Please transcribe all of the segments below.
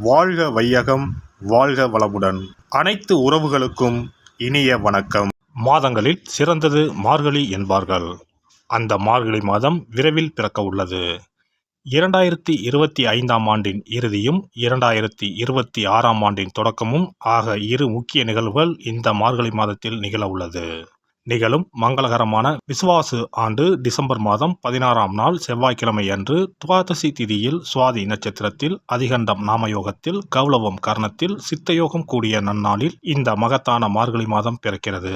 வாழ்க வையகம், வாழ்க வளமுடன். அனைத்து உறவுகளுக்கும் இனிய வணக்கம். மாதங்களில் சிறந்தது மார்கழி என்பார்கள். அந்த மார்கழி மாதம் விரைவில் பிறக்க உள்ளது. 2025ஆம் ஆண்டின் இறுதியும் 2026ஆம் ஆண்டின் தொடக்கமும் ஆக இரு முக்கிய நிகழ்வுகள் இந்த மார்கழி மாதத்தில் நிகழ உள்ளது. நிகழும் மங்களகரமான விசுவாசு ஆண்டு டிசம்பர் மாதம் 16ஆம் நாள் செவ்வாய்க்கிழமை அன்று துவாதசி திதியில் சுவாதி நட்சத்திரத்தில் அதிகண்டம் நாமயோகத்தில் கௌளவம் கர்ணத்தில் சித்தயோகம் கூடிய நன்னாளில் இந்த மகத்தான மார்கழி மாதம் பிறக்கிறது.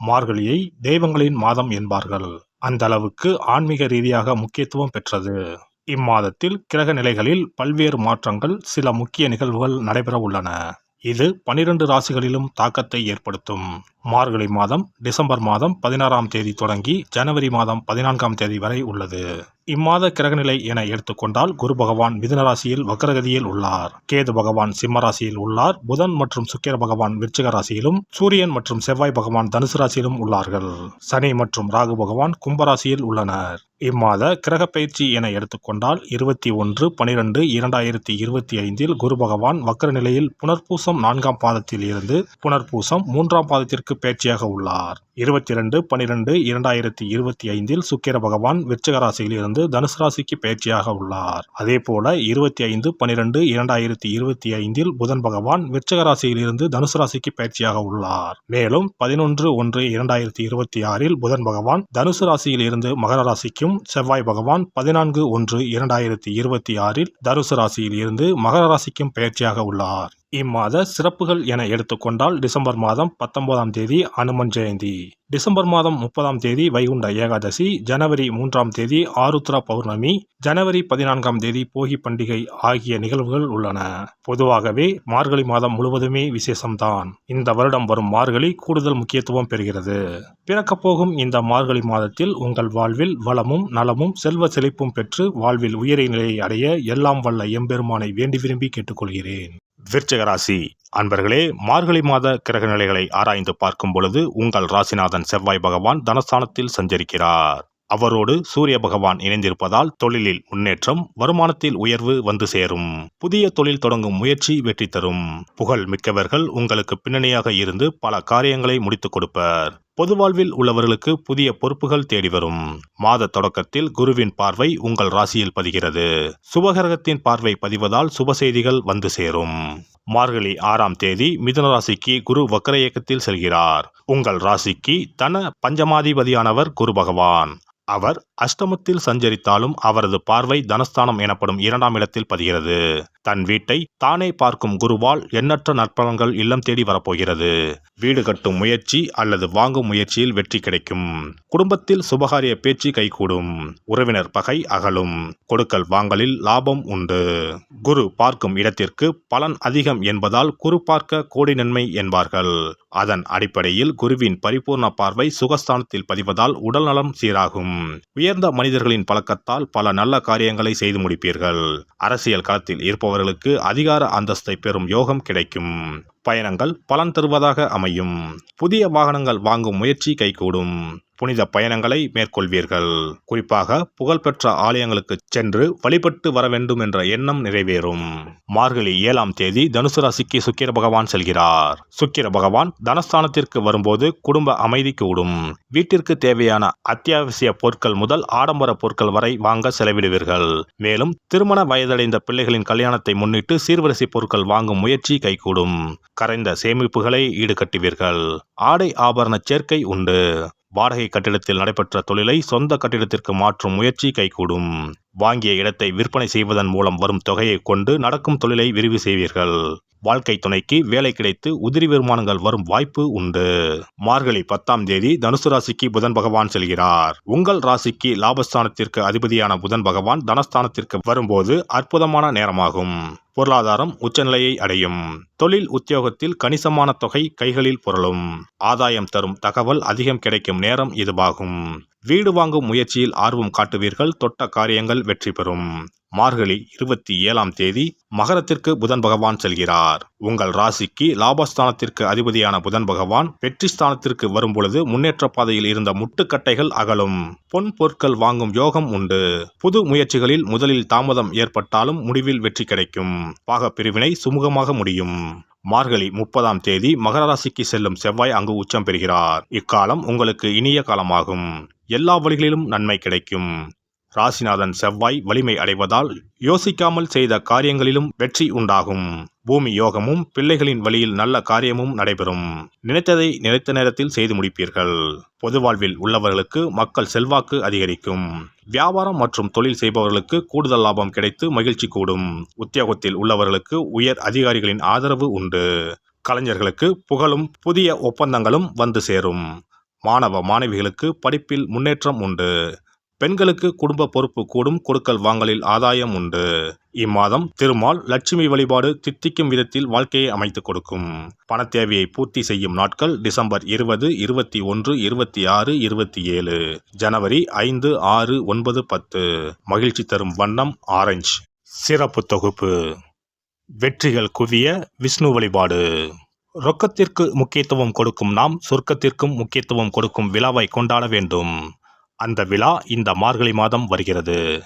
மார்கழியை தெய்வங்களின் மாதம் என்பார்கள். அந்த அளவுக்கு ஆன்மீக ரீதியாக முக்கியத்துவம் பெற்றது. இம்மாதத்தில் கிரக நிலைகளில் பல்வேறு மாற்றங்கள், சில முக்கிய நிகழ்வுகள் நடைபெற உள்ளன. இது 12 ராசிகளிலும் தாக்கத்தை ஏற்படுத்தும். மார்கழி மாதம் டிசம்பர் மாதம் 16ஆம் தேதி தொடங்கி ஜனவரி மாதம் 14ஆம் தேதி வரை உள்ளது. இம்மாத கிரகநிலை என எடுத்துக்கொண்டால் குரு பகவான் மிதுன ராசியில் வக்ரகதியில் உள்ளார். கேது பகவான் சிம்ம ராசியில் உள்ளார். புதன் மற்றும் சுக்கிர பகவான் விருச்சிக ராசியிலும், சூரியன் மற்றும் செவ்வாய் பகவான் தனுசு ராசியிலும் உள்ளார்கள். சனி மற்றும் ராகு பகவான் கும்பராசியில் உள்ளனர். இம்மாத கிரக பயிற்சி என எடுத்துக்கொண்டால் 21/12/2025 குரு பகவான் வக்ர நிலையில் புனர்பூசம் 4ஆம் பாதத்தில் இருந்து புனர்பூசம் 3ஆம் பாதத்திற்கு பயிற்சியாக உள்ளார். 22/12/2025 சுக்கிர பகவான் விருச்சிக ராசியில் இருந்து தனுசு ராசிக்கு பயிற்சியாக உள்ளார். அதேபோல 25/12/2025 புதன் பகவான் விருச்சிக ராசியில் இருந்து தனுசு ராசிக்கு பயிற்சியாக உள்ளார். மேலும் 11/1/2026 புதன் பகவான் தனுசு ராசியில் இருந்து மகர ராசிக்கும், செவ்வாய் பகவான் 14/1/2026 தனுசு ராசியில் இருந்து மகர ராசிக்கும் பயிற்சியாக உள்ளார். இம்மாத சிறப்புகள் என எடுத்துக்கொண்டால் டிசம்பர் மாதம் 19ஆம் தேதி அனுமன் ஜெயந்தி, டிசம்பர் மாதம் 30ஆம் தேதி வைகுண்ட ஏகாதசி, ஜனவரி 3ஆம் தேதி ஆருத்ரா பௌர்ணமி, ஜனவரி 14ஆம் தேதி போகி பண்டிகை ஆகிய நிகழ்வுகள் உள்ளன. பொதுவாகவே மார்கழி மாதம் முழுவதுமே விசேஷம்தான். இந்த வருடம் வரும் மார்கழி கூடுதல் முக்கியத்துவம் பெறுகிறது. பிறக்கப் போகும் இந்த மார்கழி மாதத்தில் உங்கள் வாழ்வில் வளமும் நலமும் செல்வ செழிப்பும் பெற்று வாழ்வில் உயரிய நிலையை அடைய எல்லாம் வல்ல எம்பெருமானை வேண்டி விரும்பி கேட்டுக்கொள்கிறேன். விருச்சிக ராசி அன்பர்களே, மார்கழி மாத கிரக நிலைகளை ஆராய்ந்து பார்க்கும் பொழுது உங்கள் ராசிநாதன் செவ்வாய் பகவான் தனஸ்தானத்தில் சஞ்சரிக்கிறார். அவரோடு சூரிய பகவான் இணைந்திருப்பதால் தொழிலில் முன்னேற்றம், வருமானத்தில் உயர்வு வந்து சேரும். புதிய தொழில் தொடங்கும் முயற்சி வெற்றி தரும். புகழ் மிக்கவர்கள் உங்களுக்கு பின்னணியாக இருந்து பல காரியங்களை முடித்துக் கொடுப்பர். பொது வாழ்வில் உள்ளவர்களுக்கு புதிய பொறுப்புகள் தேடி வரும். மாத தொடக்கத்தில் குருவின் பார்வை உங்கள் ராசியில் பதிகிறது. சுபகிரகத்தின் பார்வை பதிவதால் சுப செய்திகள் வந்து சேரும். மார்கழி 6ஆம் தேதி மிதுன ராசிக்கு குரு வக்ர இயக்கத்தில் செல்கிறார். உங்கள் ராசிக்கு தன பஞ்சமாதிபதியானவர் குரு பகவான். அவர் அஷ்டமத்தில் சஞ்சரித்தாலும் அவரது பார்வை தனஸ்தானம் எனப்படும் 2ஆம் இடத்தில் பதிகிறது. தன் வீட்டை தானே பார்க்கும் குருவால் எண்ணற்ற நற்பலன்கள் இல்லம் தேடி வரப்போகிறது. வீடு கட்டும் முயற்சி அல்லது வாங்கும் முயற்சியில் வெற்றி கிடைக்கும். குடும்பத்தில் சுபகாரிய பேச்சு கைகூடும். உறவினர் பகை அகலும். கொடுக்கல் வாங்கலில் லாபம் உண்டு. குரு பார்க்கும் இடத்திற்கு பலன் அதிகம் என்பதால் குரு பார்க்க கோடி நன்மை என்பார்கள். அதன் அடிப்படையில் குருவின் பரிபூர்ண பார்வை சுகஸ்தானத்தில் பதிவதால் உடல் நலம் சீராகும். உயர்ந்த மனிதர்களின் பழக்கத்தால் பல நல்ல காரியங்களை செய்து முடிப்பீர்கள். அரசியல் களத்தில் இருப்பவர்களுக்கு அதிகார அந்தஸ்தை பெறும் யோகம் கிடைக்கும். பயணங்கள் பலன் தருவதாக அமையும். புதிய வாகனங்கள் வாங்கும் முயற்சி கைகூடும். புனித பயணங்களை மேற்கொள்வீர்கள். குறிப்பாக புகழ்பெற்ற ஆலயங்களுக்கு சென்று வழிபட்டு வர வேண்டும் என்ற எண்ணம் நிறைவேறும். மார்கழி 7ஆம் தேதி தனுசு ராசிக்கு சுக்கிர பகவான் செல்கிறார். சுக்கிர பகவான் தனஸ்தானத்திற்கு வரும்போது குடும்ப அமைதி கூடும். வீட்டிற்கு தேவையான அத்தியாவசிய பொருட்கள் முதல் ஆடம்பர பொருட்கள் வரை வாங்க செலவிடுவீர்கள். மேலும் திருமண வயதடைந்த பிள்ளைகளின் கல்யாணத்தை முன்னிட்டு சீர்வரிசை பொருட்கள் வாங்கும் முயற்சி கைகூடும். கரைந்த சேமிப்புகளை ஈடுகட்டுவீர்கள். ஆடை ஆபரண சேர்க்கை உண்டு. வாடகை கட்டிடத்தில் நடைபெற்ற தொழிலை சொந்த கட்டிடத்திற்கு மாற்றும் முயற்சி கைகூடும். வாங்கிய இடத்தை விற்பனை செய்வதன் மூலம் வரும் தொகையை கொண்டு நடக்கும் தொழிலை விரிவு செய்வீர்கள். வாழ்க்கை துணைக்கு வேலை கிடைத்து உதிரி வருமானங்கள் வரும் வாய்ப்பு உண்டு. மார்கழி 10ஆம் தேதி தனுசு ராசிக்கு புதன் பகவான் செல்கிறார். உங்கள் ராசிக்கு லாபஸ்தானத்திற்கு அதிபதியான புதன் பகவான் தனஸ்தானத்திற்கு வரும்போது அற்புதமான நேரமாகும். பொருளாதாரம் உச்சநிலையை அடையும். தொழில் உத்தியோகத்தில் கணிசமான தொகை கைகளில் புரளும். ஆதாயம் தரும் தகவல் அதிகம் கிடைக்கும் நேரம் இதுவாகும். வீடு வாங்கும் முயற்சியில் ஆர்வம் காட்டுவீர்கள். தொட்ட காரியங்கள் வெற்றி பெறும். மார்கழி 27ஆம் தேதி மகரத்திற்கு புதன் பகவான் செல்கிறார். உங்கள் ராசிக்கு லாபஸ்தானத்திற்கு அதிபதியான புதன் பகவான் வெற்றி ஸ்தானத்திற்கு வரும்பொழுது முன்னேற்ற பாதையில் இருந்த முட்டுக்கட்டைகள் அகலும். பொன் பொருட்கள் வாங்கும் யோகம் உண்டு. புது முயற்சிகளில் முதலில் தாமதம் ஏற்பட்டாலும் முடிவில் வெற்றி கிடைக்கும். பாகப் பிரிவினை சுமூகமாக முடியும். மார்கழி 30ஆம் தேதி மகர ராசிக்கு செல்லும் செவ்வாய் அங்கு உச்சம் பெறுகிறார். இக்காலம் உங்களுக்கு இனிய காலமாகும். எல்லா வழிகளிலும் நன்மை கிடைக்கும். ராசிநாதன் செவ்வாய் வலிமை அடைவதால் யோசிக்காமல் செய்த காரியங்களிலும் வெற்றி உண்டாகும். பூமி யோகமும் பிள்ளைகளின் வழியில் நல்ல காரியமும் நடைபெறும். நினைத்ததை நினைத்த நேரத்தில் செய்து முடிப்பீர்கள். பொது வாழ்வில் உள்ளவர்களுக்கு மக்கள் செல்வாக்கு அதிகரிக்கும். வியாபாரம் மற்றும் தொழில் செய்பவர்களுக்கு கூடுதல் லாபம் கிடைத்து மகிழ்ச்சி கூடும். உத்தியோகத்தில் உள்ளவர்களுக்கு உயர் அதிகாரிகளின் ஆதரவு உண்டு. கலைஞர்களுக்கு புகழும் புதிய ஒப்பந்தங்களும் வந்து சேரும். மாணவ மாணவிகளுக்கு படிப்பில் முன்னேற்றம் உண்டு. பெண்களுக்கு குடும்ப பொறுப்பு கூடும். கொடுக்கல் வாங்கலில் ஆதாயம் உண்டு. இம்மாதம் திருமால் லட்சுமி வழிபாடு தித்திக்கும் விதத்தில் வாழ்க்கையை அமைத்துக் கொடுக்கும். பண தேவையை பூர்த்தி செய்யும் நாட்கள் டிசம்பர் 20, 21, 26, 27, ஜனவரி 5, 6, 9, 10. மகிழ்ச்சி தரும் வண்ணம் ஆரஞ்சு. சிறப்பு தொகுப்பு. வெற்றிகள் குவிய விஷ்ணு வழிபாடு. ரொக்கத்திற்கு முக்கியத்துவம் கொடுக்கும் நாம் சொர்க்கத்திற்கும் முக்கியத்துவம் கொடுக்கும் விழாவை கொண்டாட வேண்டும். அந்த விழா இந்த மார்கழி மாதம் வருகிறது.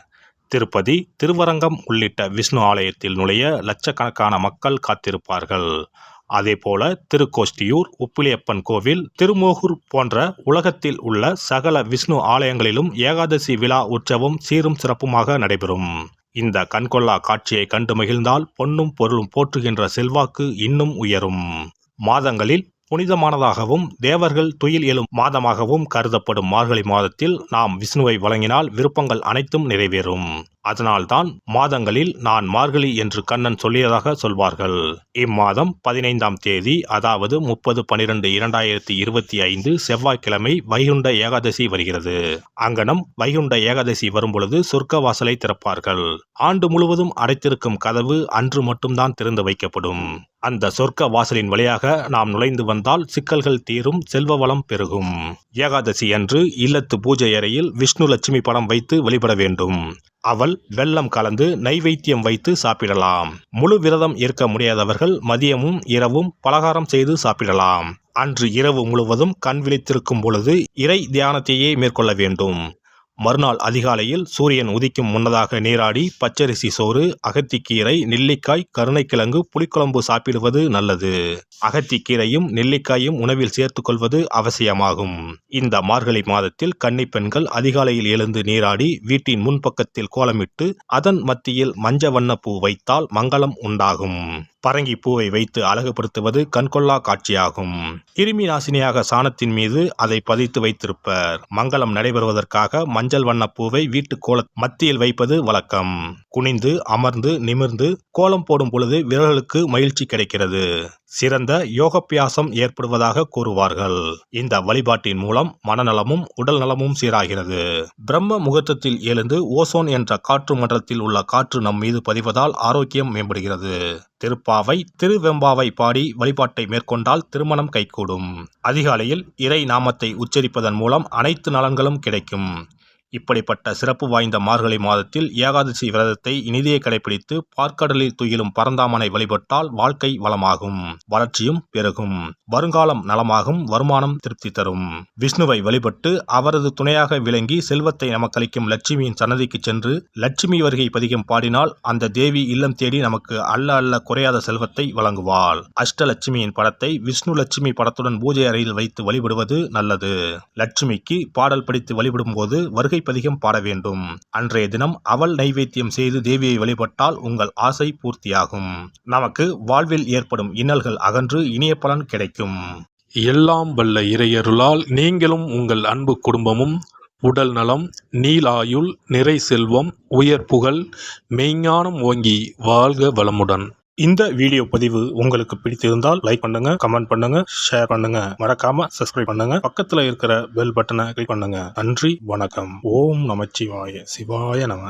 திருப்பதி, திருவரங்கம் உள்ளிட்ட விஷ்ணு ஆலயத்தில் நுழைய லட்சக்கணக்கான மக்கள் காத்திருப்பார்கள். அதேபோல திருக்கோஷ்டியூர், உப்பிலியப்பன் கோவில், திருமோகூர் போன்ற உலகத்தில் உள்ள சகல விஷ்ணு ஆலயங்களிலும் ஏகாதசி விழா உற்சவம் சீரும் சிறப்புமாக நடைபெறும். இந்த கண்கொள்ளா காட்சியை கண்டு மகிழ்ந்தால் பொன்னும் பொருளும் போற்றுகின்ற செல்வாக்கு இன்னும் உயரும். மாதங்களில் புனிதமானதாகவும் தேவர்கள் துயில் எழும் மாதமாகவும் கருதப்படும் மார்கழி மாதத்தில் நாம் விஷ்ணுவை வழங்கினால் விருப்பங்கள் அனைத்தும் நிறைவேறும். அதனால்தான் மாதங்களில் நான் மார்கழி என்று கண்ணன் சொல்லியதாக சொல்வார்கள். இம்மாதம் 15ஆம் தேதி அதாவது 30/12/2025 செவ்வாய்க்கிழமை வைகுண்ட ஏகாதசி வருகிறது. அங்கனம் வைகுண்ட ஏகாதசி வரும்பொழுது சொர்க்க வாசலை திறப்பார்கள். ஆண்டு முழுவதும் அடைத்திருக்கும் கதவு அன்று மட்டும்தான் திறந்து வைக்கப்படும். அந்த சொர்க்க வாசலின் வழியாக நாம் நுழைந்து வந்தால் சிக்கல்கள் தீரும், செல்வ வளம் பெருகும். ஏகாதசி அன்று இல்லத்து பூஜை அறையில் விஷ்ணு லட்சுமி படம் வைத்து வழிபட வேண்டும். அவள் வெல்லம் கலந்து நைவேத்தியம் வைத்து சாப்பிடலாம். முழு விரதம் இருக்க முடியாதவர்கள் மதியமும் இரவும் பலகாரம் செய்து சாப்பிடலாம். அன்று இரவு முழுவதும் கண் விழித்திருக்கும் பொழுது இறை தியானத்தையே மேற்கொள்ள வேண்டும். மறுநாள் அதிகாலையில் சூரியன் உதிக்கும் முன்னதாக நீராடி பச்சரிசி சோறு, அகத்திக்கீரை, நெல்லிக்காய், கருணைக்கிழங்கு, புளிக்குழம்பு சாப்பிடுவது நல்லது. அகத்திக்கீரையும் நெல்லிக்காயும் உணவில் சேர்த்து கொள்வது அவசியமாகும். இந்த மார்கழி மாதத்தில் கன்னிப் பெண்கள் அதிகாலையில் எழுந்து நீராடி வீட்டின் முன்பக்கத்தில் கோலமிட்டு அதன் மத்தியில் மஞ்ச வண்ண பூ வைத்தால் மங்களம் உண்டாகும். பரங்கி பூவை வைத்து அழகுபடுத்துவது கண்கொள்ளா காட்சியாகும். கிருமி நாசினியாக சாணத்தின் மீது அதை பதித்து வைத்திருப்பர். மங்களம் நடைபெறுவதற்காக மஞ்சள் வண்ண பூவை வீட்டு கோல மத்தியில் வைப்பது வழக்கம். குனிந்து அமர்ந்து நிமிர்ந்து கோலம் போடும் பொழுது விரல்களுக்கு மகிழ்ச்சி கிடைக்கிறது. சிறந்த யோகாபியாசம் ஏற்படுவதாக கூறுவார்கள். இந்த வழிபாட்டின் மூலம் மனநலமும் உடல் நலமும் சீராகிறது. பிரம்ம முகூர்த்தத்தில் எழுந்து ஓசோன் என்ற காற்று மண்டலத்தில் உள்ள காற்று நம் மீது பதிவதால் ஆரோக்கியம் மேம்படுகிறது. திருப்பாவை, திருவெம்பாவை பாடி வழிபாட்டை மேற்கொண்டால் திருமணம் கைகூடும். அதிகாலையில் இறை நாமத்தை உச்சரிப்பதன் மூலம் அனைத்து நலன்களும் கிடைக்கும். இப்படிப்பட்ட சிறப்பு வாய்ந்த மார்கழி மாதத்தில் ஏகாதசி விரதத்தை இனிதே கடைபிடித்து பார்க்கடலில் துயிலும் பரந்தாமனை வழிபட்டால் வாழ்க்கை வளமாகும், வளர்ச்சியும் பெருகும், வருங்காலம் நலமாகும், வருமானம் திருப்தி தரும். விஷ்ணுவை வழிபட்டு அவரது துணையாக விளங்கி செல்வத்தை நமக்களிக்கும் லட்சுமியின் சன்னதிக்கு சென்று லட்சுமி வருகை பதிகம் பாடினால் அந்த தேவி இல்லம் தேடி நமக்கு அல்ல குறையாத செல்வத்தை வழங்குவாள். அஷ்டலட்சுமியின் படத்தை விஷ்ணு லட்சுமி படத்துடன் பூஜை அறையில் வைத்து வழிபடுவது நல்லது. லட்சுமிக்கு பாடல் படித்து வழிபடும் போது வருகை பதிகம் பாட வேண்டும். அன்றைய தினம் அவள் நைவேத்தியம் செய்து தேவியை வழிபட்டால் உங்கள் ஆசை பூர்த்தியாகும். நமக்கு வாழ்வில் ஏற்படும் இன்னல்கள் அகன்று இனிய பலன் கிடைக்கும். எல்லாம் வல்ல இறையருளால் நீங்களும் உங்கள் அன்பு குடும்பமும் உடல் நலம், நீலாயுள், நிறை செல்வம், உயர் புகழ், மெய்ஞானம் ஓங்கி வாழ்க வளமுடன். இந்த வீடியோ பதிவு உங்களுக்கு பிடித்திருந்தால் லைக் பண்ணுங்க, கமெண்ட் பண்ணுங்க, ஷேர் பண்ணுங்க, மறக்காம சப்ஸ்கிரைப் பண்ணுங்க, பக்கத்துல இருக்கிற பெல் பட்டனை கிளிக் பண்ணுங்க. நன்றி, வணக்கம். ஓம் நமச்சிவாய. சிவாய நம.